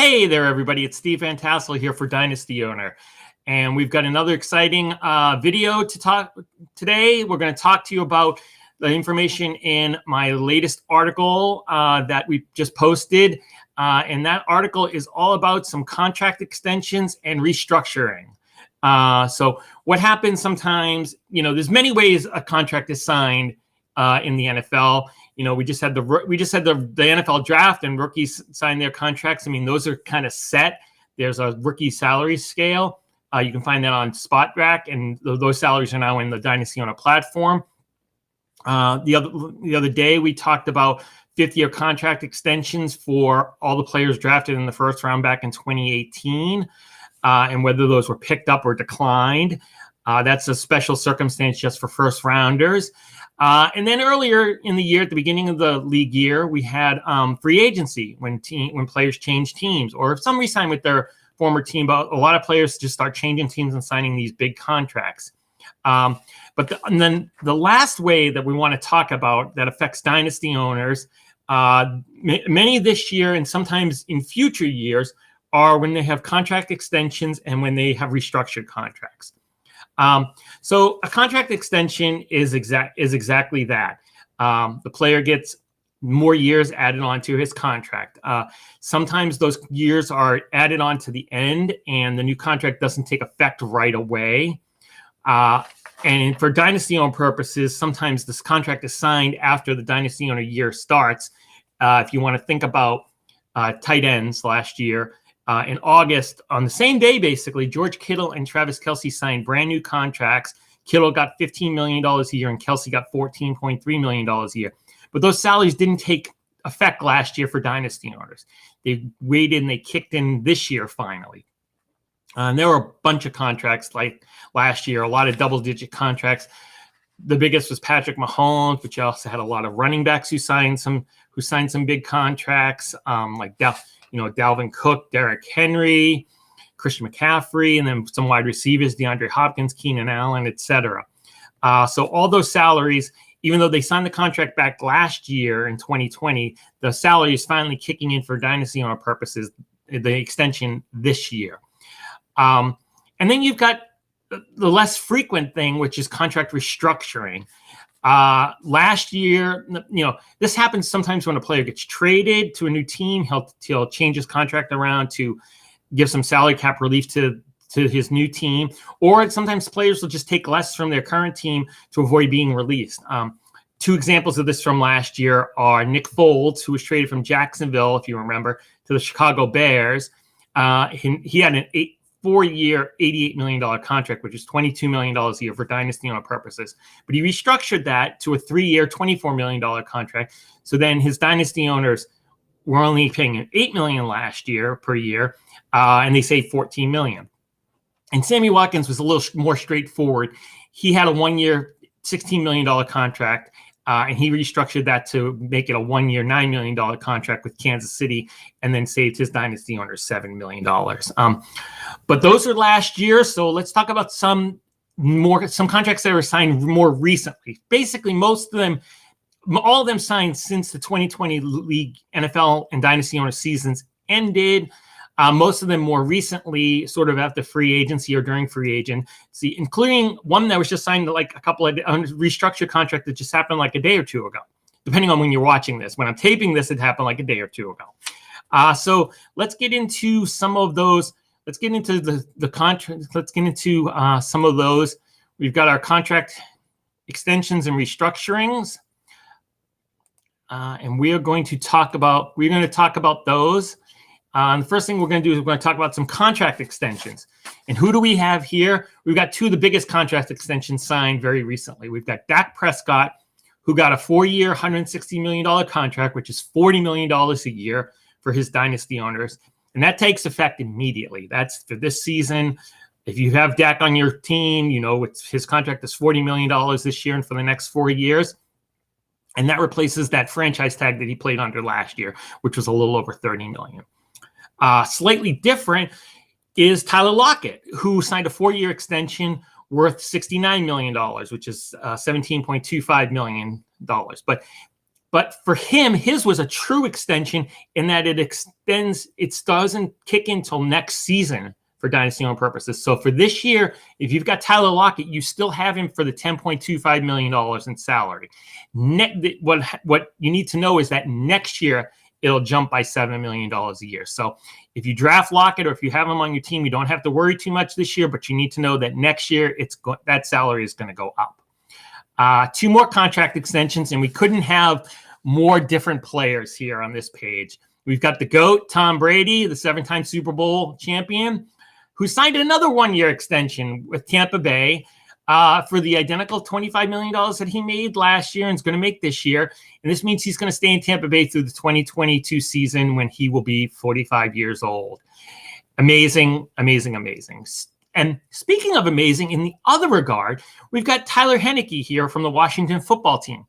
Hey there, everybody. It's Steve Van Tassel here for Dynasty Owner. And we've got another exciting video to talk today. We're going to talk to you about the information in my latest article that we just posted. And that article is all about some contract extensions and restructuring. So what happens sometimes, there's many ways a contract is signed in the NFL. We just had the NFL draft and rookies sign their contracts. I mean, those are kind of set. There's a rookie salary scale. You can find that on SpotRack, and those salaries are now in the Dynasty Owner platform. The other day, we talked about fifth-year contract extensions for all the players drafted in the first round back in 2018, and whether those were picked up or declined. That's a special circumstance just for first rounders. And then earlier in the year, at the beginning of the league year, we had free agency when players change teams, or if some re-sign with their former team. But a lot of players just start changing teams and signing these big contracts. And then the last way that we want to talk about that affects dynasty owners, many this year and sometimes in future years, are when they have contract extensions and when they have restructured contracts. So a contract extension is exactly that. The player gets more years added onto his contract. Sometimes those years are added on to the end and the new contract doesn't take effect right away. And for dynasty owner purposes, sometimes this contract is signed after the dynasty owner year starts. If you want to think about tight ends last year, in August, on the same day, basically, George Kittle and Travis Kelce signed brand new contracts. Kittle got $15 million a year and Kelce got $14.3 million a year. But those salaries didn't take effect last year for dynasty owners. They waited and they kicked in this year finally. And there were a bunch of contracts like last year, a lot of double-digit contracts. The biggest was Patrick Mahomes, but you also had a lot of running backs who signed some big contracts, like Dalvin Cook, Derrick Henry, Christian McCaffrey, and then some wide receivers, DeAndre Hopkins, Keenan Allen, etc. So all those salaries, even though they signed the contract back last year in 2020, the salary is finally kicking in for dynasty owner purposes, the extension this year. And then you've got the less frequent thing, which is contract restructuring. Last year, this happens sometimes when a player gets traded to a new team. He'll change his contract around to give some salary cap relief to his new team, or sometimes players will just take less from their current team to avoid being released. Two examples of this from last year are Nick Foles, who was traded from Jacksonville, if you remember, to the Chicago Bears. He had an 4-year, $88 million contract, which is $22 million a year for dynasty owner purposes. But he restructured that to a 3-year, $24 million contract. So then his dynasty owners were only paying him $8 million last year per year, and they saved $14 million. And Sammy Watkins was a little more straightforward. He had a 1-year, $16 million contract, and he restructured that to make it a 1-year, $9 million contract with Kansas City, and then saved his dynasty owners $7 million. But those are last year, so let's talk about some contracts that were signed more recently. Basically, all of them signed since the 2020 league NFL and dynasty owner seasons ended. Most of them more recently, sort of after free agency or during free agency, including one that was just signed like a couple of restructured contract that just happened like a day or two ago, depending on when you're watching this. When I'm taping this, it happened like a day or two ago. So let's get into some of those. Let's get into the contract. Let's get into some of those. We've got our contract extensions and restructurings, and we're going to talk about those. The first thing we're going to do is we're going to talk about some contract extensions. And who do we have here? We've got two of the biggest contract extensions signed very recently. We've got Dak Prescott, who got a 4-year, $160 million contract, which is $40 million a year for his dynasty owners. And that takes effect immediately. That's for this season. If you have Dak on your team, his contract is $40 million this year and for the next 4 years. And that replaces that franchise tag that he played under last year, which was a little over $30 million. Slightly different is Tyler Lockett, who signed a 4-year extension worth $69 million, which is $17.25 million. But But for him, his was a true extension in that it extends, it doesn't kick in until next season for dynasty owner purposes. So for this year, if you've got Tyler Lockett, you still have him for the $10.25 million in salary. What you need to know is that next year, it'll jump by $7 million a year. So if you draft Lockett or if you have him on your team, you don't have to worry too much this year, but you need to know that next year that salary is going to go up. 2 more contract extensions, and we couldn't have more different players here on this page. We've got the GOAT, Tom Brady, the 7-time Super Bowl champion, who signed another 1-year extension with Tampa Bay for the identical $25 million that he made last year and is going to make this year. And this means he's going to stay in Tampa Bay through the 2022 season when he will be 45 years old. Amazing, amazing, amazing. And speaking of amazing, in the other regard, we've got Tyler Heineke here from the Washington football team.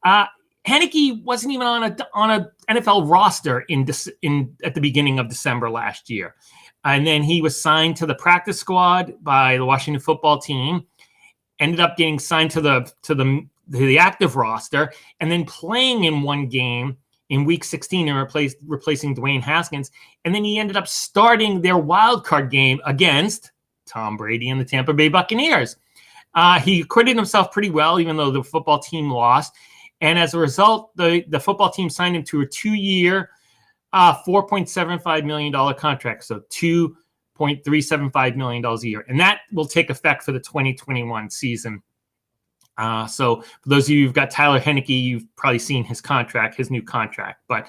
Heineke wasn't even on a NFL roster at the beginning of December last year. And then he was signed to the practice squad by the Washington football team, ended up getting signed to the active roster, and then playing in one game in week 16 and replacing Dwayne Haskins. And then he ended up starting their wild card game against Tom Brady and the Tampa Bay Buccaneers. He acquitted himself pretty well, even though the football team lost. And as a result, the football team signed him to a 2-year, $4.75 million contract. So $2.375 million a year. And that will take effect for the 2021 season. So for those of you who've got Tyler Heineke, you've probably seen his new contract. But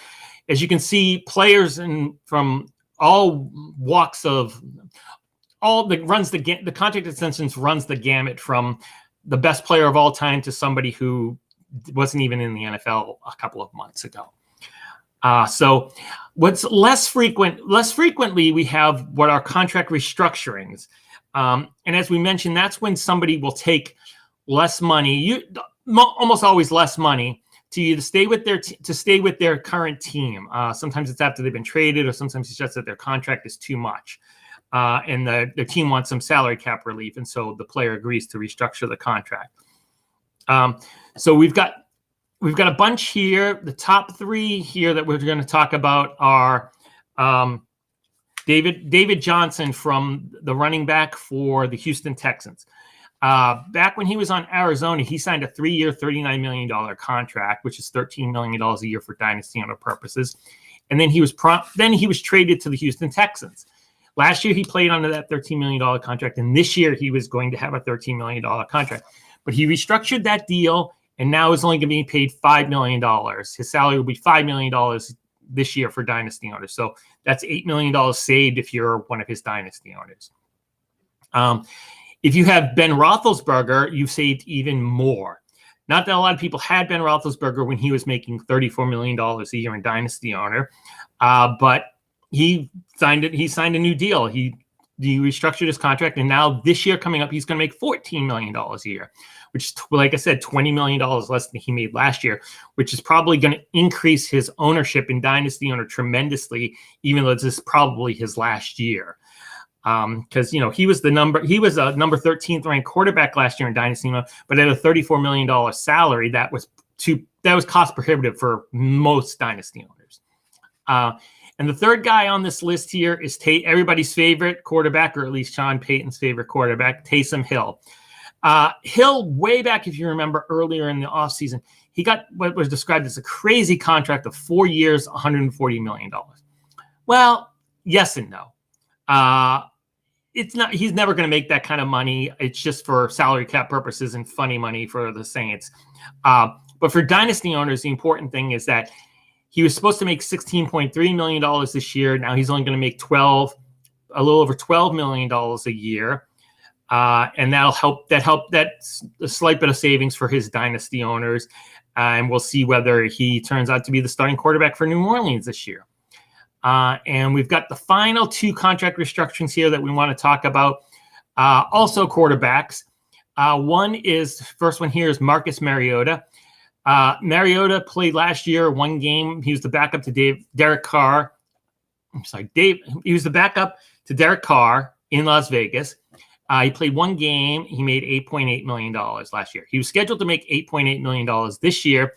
as you can see, players from all walks of the contract extensions runs the gamut from the best player of all time to somebody who wasn't even in the NFL a couple of months ago. So what's less frequently, we have what are contract restructurings. And as we mentioned, that's when somebody will take less money, almost always less money, to either stay with their current team. Sometimes it's after they've been traded, or sometimes it's just that their contract is too much. And the team wants some salary cap relief, and so the player agrees to restructure the contract. So we've got a bunch here. The top 3 here that we're going to talk about are David Johnson, from the running back for the Houston Texans. Back when he was on Arizona, he signed a 3-year, $39 million contract, which is $13 million a year for dynasty owner purposes. And then he was traded to the Houston Texans. Last year, he played under that $13 million contract, and this year he was going to have a $13 million contract. But he restructured that deal, and now is only going to be paid $5 million. His salary will be $5 million this year for dynasty owners. So that's $8 million saved if you're one of his dynasty owners. If you have Ben Roethlisberger, you've saved even more. Not that a lot of people had Ben Roethlisberger when he was making $34 million a year in dynasty owner, but he signed a new deal. He restructured his contract, and now this year coming up, he's going to make $14 million a year, which is, like I said, $20 million less than he made last year, which is probably going to increase his ownership in dynasty owner tremendously, even though this is probably his last year. Because he was a number 13th ranked quarterback last year in dynasty owner, but at a $34 million salary, that was cost prohibitive for most dynasty owners. And the third guy on this list here is everybody's favorite quarterback, or at least Sean Payton's favorite quarterback, Taysom Hill. Hill, way back, if you remember, earlier in the offseason, he got what was described as a crazy contract of 4 years, $140 million. Well, yes and no. It's not. He's never going to make that kind of money. It's just for salary cap purposes and funny money for the Saints. But for dynasty owners, the important thing is that he was supposed to make $16.3 million this year. Now he's only going to make a little over $12 million a year. And that'll help. That's a slight bit of savings for his dynasty owners. And we'll see whether he turns out to be the starting quarterback for New Orleans this year. And we've got the final 2 contract restructurings here that we want to talk about. Also quarterbacks. First one here is Marcus Mariota. Mariota played last year 1 game. He was the backup to Derek Carr. He was the backup to Derek Carr in Las Vegas. He played 1 game. He made $8.8 million last year. He was scheduled to make $8.8 million this year,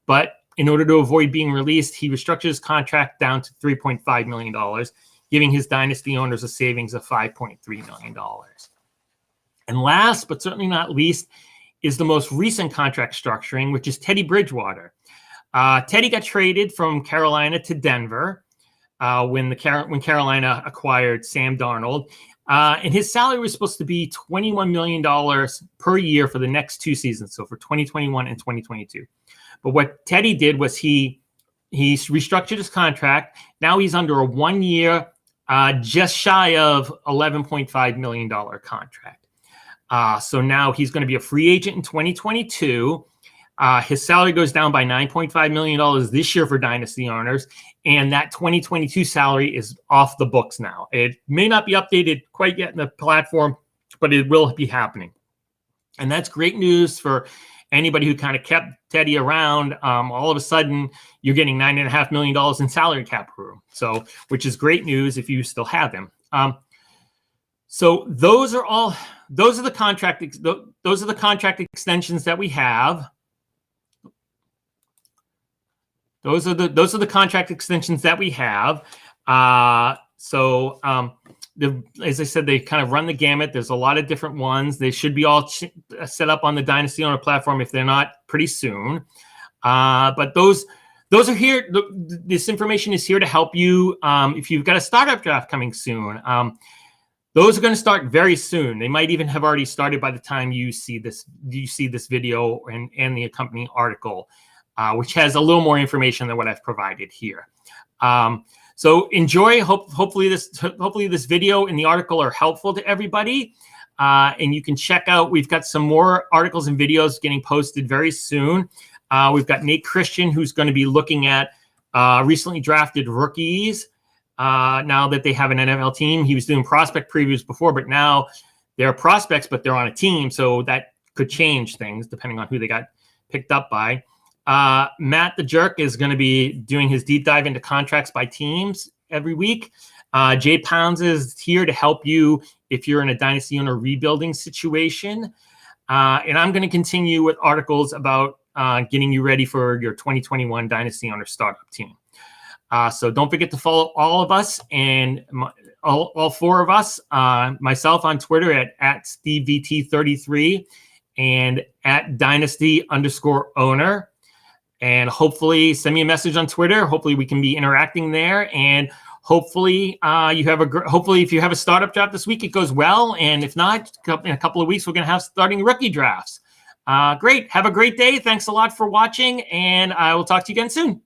but in order to avoid being released, he restructured his contract down to $3.5 million, giving his dynasty owners a savings of $5.3 million. And last, but certainly not least, is the most recent contract structuring, which is Teddy Bridgewater. Teddy got traded from Carolina to Denver when Carolina acquired Sam Darnold. And his salary was supposed to be $21 million per year for the next 2 seasons, so for 2021 and 2022. But what Teddy did was he restructured his contract. Now he's under a 1-year, just shy of $11.5 million contract. So now he's going to be a free agent in 2022. His salary goes down by $9.5 million this year for dynasty owners, and that 2022 salary is off the books now. It may not be updated quite yet in the platform, but it will be happening. And that's great news for anybody who kind of kept Teddy around. All of a sudden, you're getting $9.5 million in salary cap room, so which is great news if you still have him. So those are the contract extensions that we have. Those are the contract extensions that we have. As I said, they kind of run the gamut. There's a lot of different ones. They should be all set up on the Dynasty Owner platform if they're not pretty soon. But those are here. This information is here to help you if you've got a startup draft coming soon. Those are going to start very soon. They might even have already started by the time you see this video and the accompanying article, which has a little more information than what I've provided here. So enjoy. Hopefully this video and the article are helpful to everybody. And you can check out, we've got some more articles and videos getting posted very soon. We've got Nate Christian, who's going to be looking at recently drafted rookies. Now that they have an NFL team. He was doing prospect previews before, but now they're prospects, but they're on a team. So that could change things depending on who they got picked up by. Matt the Jerk is going to be doing his deep dive into contracts by teams every week. Jay Pounds is here to help you if you're in a dynasty owner rebuilding situation. And I'm going to continue with articles about getting you ready for your 2021 dynasty owner startup team. So don't forget to follow all of us and all 4 of us, myself on Twitter at SteveVT33 and at Dynasty_owner. And hopefully send me a message on Twitter. Hopefully we can be interacting there. And hopefully hopefully if you have a startup draft this week, it goes well. And if not, in a couple of weeks, we're going to have starting rookie drafts. Great. Have a great day. Thanks a lot for watching. And I will talk to you again soon.